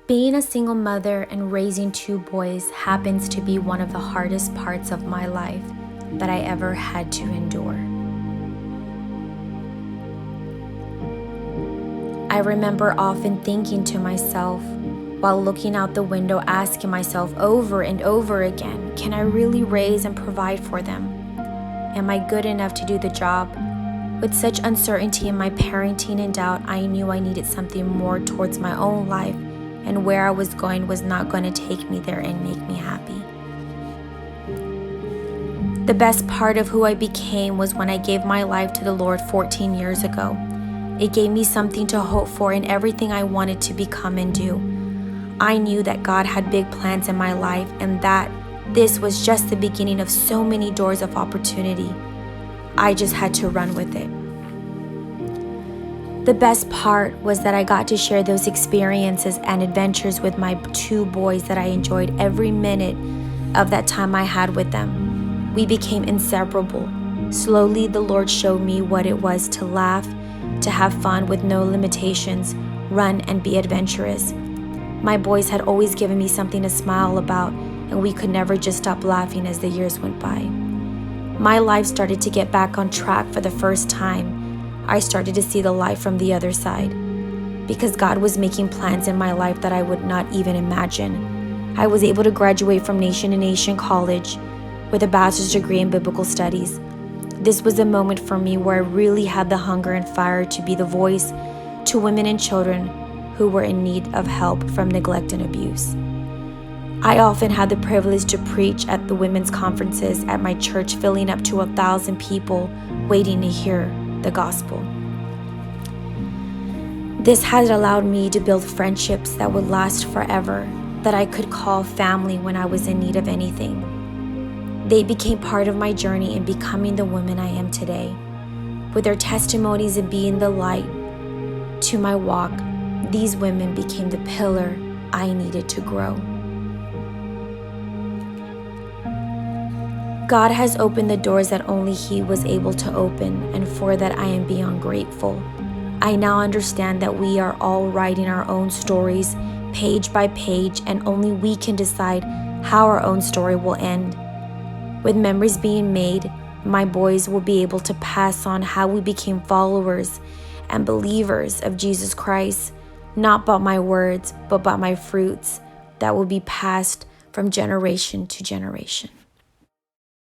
Being a single mother and raising two boys happens to be one of the hardest parts of my life that I ever had to endure. I remember often thinking to myself, while looking out the window, asking myself over and over again, can I really raise and provide for them? Am I good enough to do the job? With such uncertainty in my parenting and doubt, I knew I needed something more towards my own life, and where I was going was not going to take me there and make me happy. The best part of who I became was when I gave my life to the Lord 14 years ago. It gave me something to hope for in everything I wanted to become and do. I knew that God had big plans in my life and that this was just the beginning of so many doors of opportunity. I just had to run with it. The best part was that I got to share those experiences and adventures with my two boys that I enjoyed every minute of that time I had with them. We became inseparable. Slowly, the Lord showed me what it was to laugh, to have fun with no limitations, run and be adventurous. My boys had always given me something to smile about, and we could never just stop laughing as the years went by. My life started to get back on track for the first time. I started to see the light from the other side, because God was making plans in my life that I would not even imagine. I was able to graduate from Nation to Nation College with a bachelor's degree in biblical studies. This was a moment for me where I really had the hunger and fire to be the voice to women and children who were in need of help from neglect and abuse. I often had the privilege to preach at the women's conferences at my church, filling up to 1,000 people waiting to hear the gospel. This has allowed me to build friendships that would last forever, that I could call family when I was in need of anything. They became part of my journey in becoming the woman I am today. With their testimonies and being the light to my walk, these women became the pillar I needed to grow. God has opened the doors that only He was able to open, and for that I am beyond grateful. I now understand that we are all writing our own stories, page by page, and only we can decide how our own story will end. With memories being made, my boys will be able to pass on how we became followers and believers of Jesus Christ, not by my words, but by my fruits that will be passed from generation to generation.